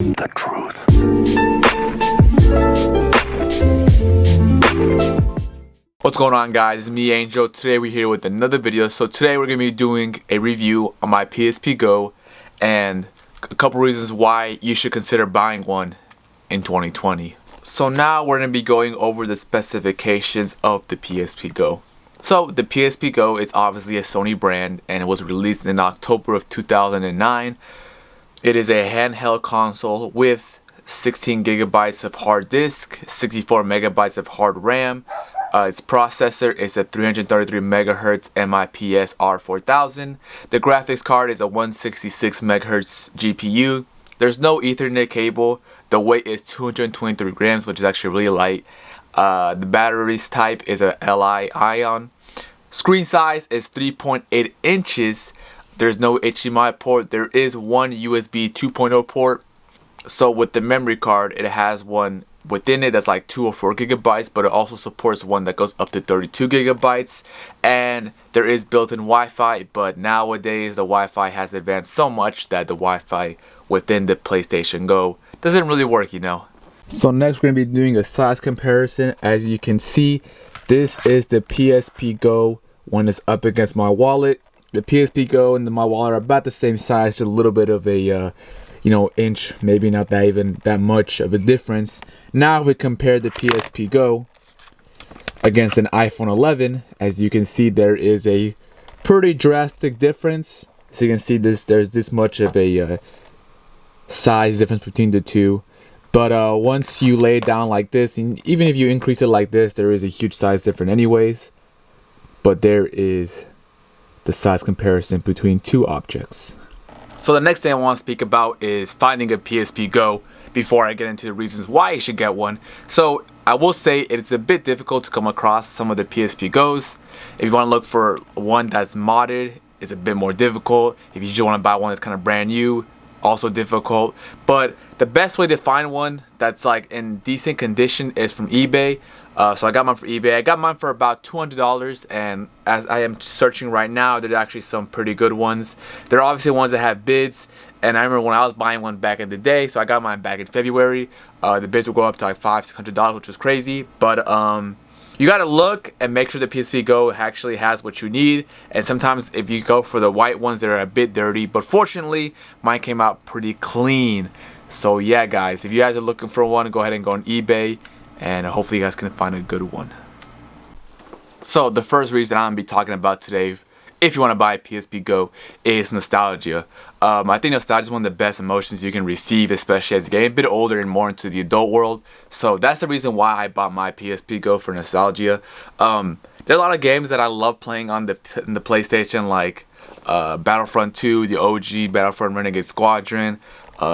The truth. What's going on, guys? It's me, Angel. Today we're here with another video. So today we're going to be doing a review on my PSP GO and a couple reasons why you should consider buying one in 2020. So now we're going to be going over the specifications of the PSP GO. So the PSP GO is obviously a Sony brand and it was released in October of 2009. It is a handheld console with 16 gigabytes of hard disk, 64 megabytes of hard RAM. Its processor is a 333 megahertz MIPS R4000. The graphics card is a 166 megahertz GPU. There's no Ethernet cable. The weight is 223 grams, which is actually really light. The battery's type is a Li-ion. Screen size is 3.8 inches. There's no HDMI port. There is one USB 2.0 port. So with the memory card, it has one within it that's like 2 or 4 gigabytes, but it also supports one that goes up to 32 gigabytes. And there is built-in Wi-Fi, but nowadays the Wi-Fi has advanced so much that the Wi-Fi within the PlayStation GO doesn't really work, you know. So next we're going to be doing a size comparison. As you can see, this is the PSP GO when it's up against my wallet. The PSP GO and my wallet are about the same size, just a little bit of a inch, maybe not that even that much of a difference. Now if we compare the PSP GO against an iPhone 11, as you can see there is a pretty drastic difference. So you can see there's this much of a size difference between the two. But once you lay it down like this, and even if you increase it like this, there is a huge size difference anyways. But there is the size comparison between two objects. So the next thing I want to speak about is finding a PSP GO before I get into the reasons why you should get one. So I will say it's a bit difficult to come across some of the PSP GOs. If you want to look for one that's modded, it's a bit more difficult. If you just want to buy one that's kind of brand new, also difficult. But the best way to find one that's like in decent condition is from eBay. So I got mine for eBay. I got mine for about $200, and as I am searching right now, there's actually some pretty good ones. There are obviously ones that have bids, and I remember when I was buying one back in the day, so I got mine back in February. The bids were going up to like $500-$600, which was crazy. But you gotta look and make sure the PSP GO actually has what you need. And sometimes if you go for the white ones, they're a bit dirty. But fortunately, mine came out pretty clean. So yeah, guys, if you guys are looking for one, go ahead and go on eBay, and hopefully you guys can find a good one. So the first reason I'm gonna be talking about today, if you want to buy a PSP GO, is nostalgia. I think nostalgia is one of the best emotions you can receive, especially as you get a bit older and more into the adult world. So that's the reason why I bought my PSP GO, for nostalgia. There are a lot of games that I love playing on the PlayStation, like Battlefront 2, the OG Battlefront Renegade Squadron,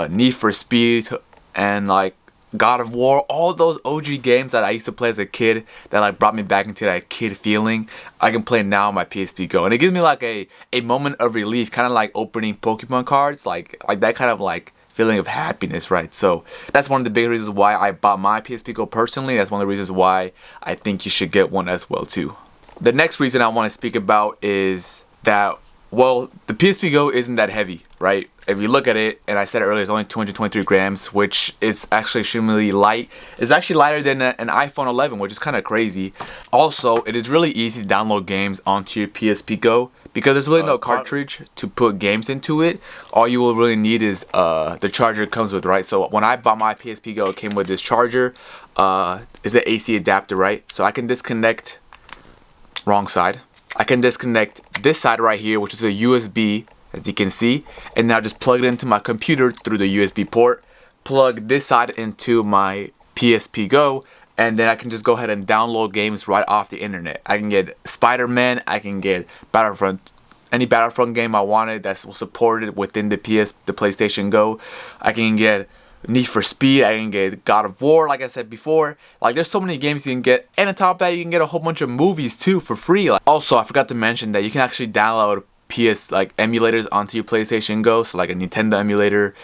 Need for Speed, and like God of War, all those OG games that I used to play as a kid that like brought me back into that kid feeling. I can play now on my PSP GO, and it gives me like a moment of relief, kind of like opening Pokemon cards, like that kind of like feeling of happiness, right? So that's one of the big reasons why I bought my PSP GO personally. That's one of the reasons why I think you should get one as well too. The next reason I want to speak about is that, well, the PSP GO isn't that heavy, right? If you look at it, and I said it earlier, it's only 223 grams, which is actually extremely light. It's actually lighter than an iPhone 11, which is kind of crazy. Also, it is really easy to download games onto your PSP GO because there's really no cartridge to put games into it. All you will really need is the charger it comes with, right? So when I bought my PSP GO, it came with this charger. It's an AC adapter, right? So I can disconnect, wrong side. I can disconnect this side right here, which is a USB, as you can see, and now just plug it into my computer through the USB port, plug this side into my PSP GO, and then I can just go ahead and download games right off the internet. I can get Spider-Man, I can get Battlefront, any Battlefront game I wanted that's supported within the PlayStation GO. I can get Need for Speed, I can get God of War, like I said before. Like, there's so many games you can get, and on top of that, you can get a whole bunch of movies too for free. Like, also, I forgot to mention that you can actually download emulators onto your PlayStation GO, so like a Nintendo emulator,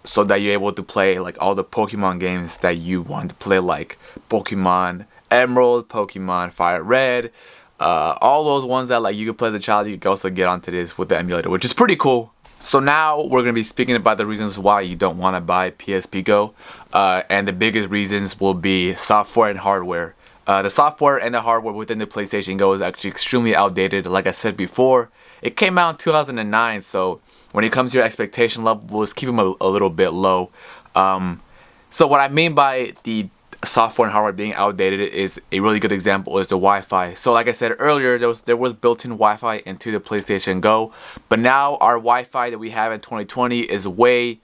so that you're able to play like all the Pokemon games that you want to play, like Pokemon Emerald, Pokemon Fire Red, all those ones that like you could play as a child. You can also get onto this with the emulator, which is pretty cool. So now we're going to be speaking about the reasons why you don't want to buy PSP GO, and the biggest reasons will be software and hardware. The software and the hardware within the PlayStation GO is actually extremely outdated. Like I said before, it came out in 2009, so when it comes to your expectation levels, keep them a little bit low. So what I mean by the software and hardware being outdated is a really good example is the Wi-Fi. So like I said earlier, there was built-in Wi-Fi into the PlayStation GO, but now our Wi-Fi that we have in 2020 is way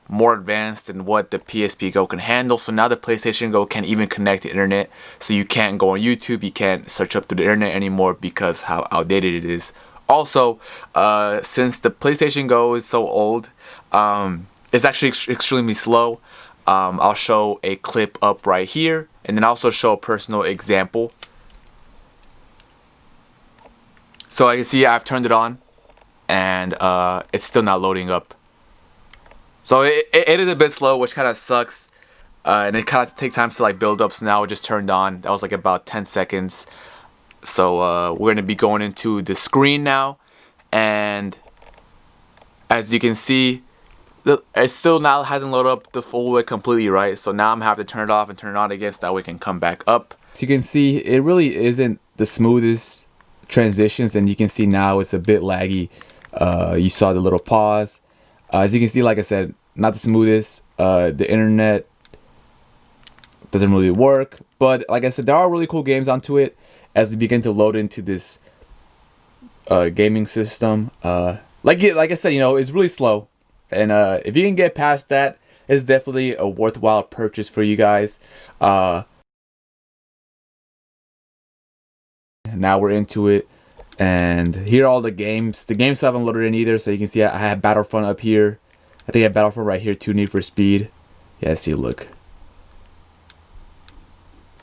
more advanced than what the PSP GO can handle. So now the PlayStation GO can't even connect to the internet. So you can't go on YouTube, you can't search up through the internet anymore because how outdated it is. Also, since the PlayStation GO is so old, it's actually extremely slow. I'll show a clip up right here, and then also show a personal example. So I can see I've turned it on, and it's still not loading up. So it is a bit slow, which kind of sucks, and it kind of takes time to like build up. So now it just turned on. That was like about 10 seconds. So we're gonna be going into the screen now, and as you can see, it still now hasn't loaded up the full way completely, right? So now I'm having to turn it off and turn it on again so that we can come back up. So you can see it really isn't the smoothest transitions, and you can see now it's a bit laggy. You saw the little pause. As you can see, like I said, not the smoothest. The internet doesn't really work, but like I said, there are really cool games onto it as we begin to load into this gaming system. Like I said, you know, it's really slow. And if you can get past that, it's definitely a worthwhile purchase for you guys. Now we're into it, and here are all the games. The games haven't loaded in either, so you can see I have Battlefront up here. I think I have Battlefront right here too, Need for Speed. Yeah, see, look.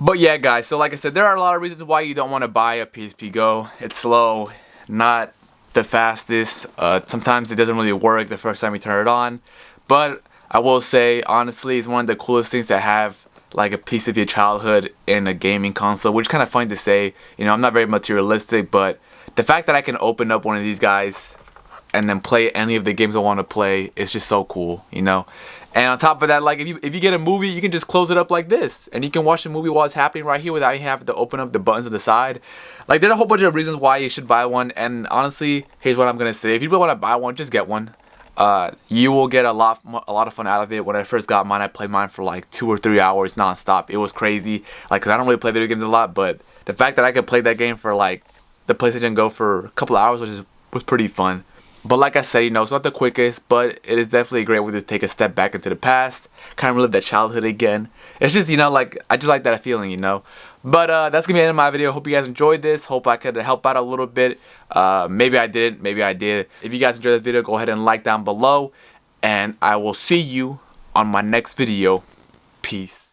But yeah, guys, so like I said, there are a lot of reasons why you don't want to buy a PSP GO. It's slow, not the fastest. Sometimes it doesn't really work the first time you turn it on, but I will say honestly it's one of the coolest things to have like a piece of your childhood in a gaming console, which is kind of fun to say. You know, I'm not very materialistic, but the fact that I can open up one of these guys and then play any of the games I want to play is just so cool, you know. And on top of that, like if you get a movie, you can just close it up like this, and you can watch the movie while it's happening right here without having to open up the buttons on the side. Like there's a whole bunch of reasons why you should buy one. And honestly, here's what I'm gonna say: if you really want to buy one, just get one. You will get a lot of fun out of it. When I first got mine, I played mine for like 2 or 3 hours nonstop. It was crazy. Like, cause I don't really play video games a lot, but the fact that I could play that game for like the PlayStation GO for a couple of hours was pretty fun. But like I said, you know, it's not the quickest, but it is definitely a great way to take a step back into the past, kind of relive that childhood again. It's just, you know, like, I just like that feeling, you know. But that's going to be the end of my video. Hope you guys enjoyed this. Hope I could help out a little bit. Maybe I didn't, maybe I did. If you guys enjoyed this video, go ahead and like down below. And I will see you on my next video. Peace.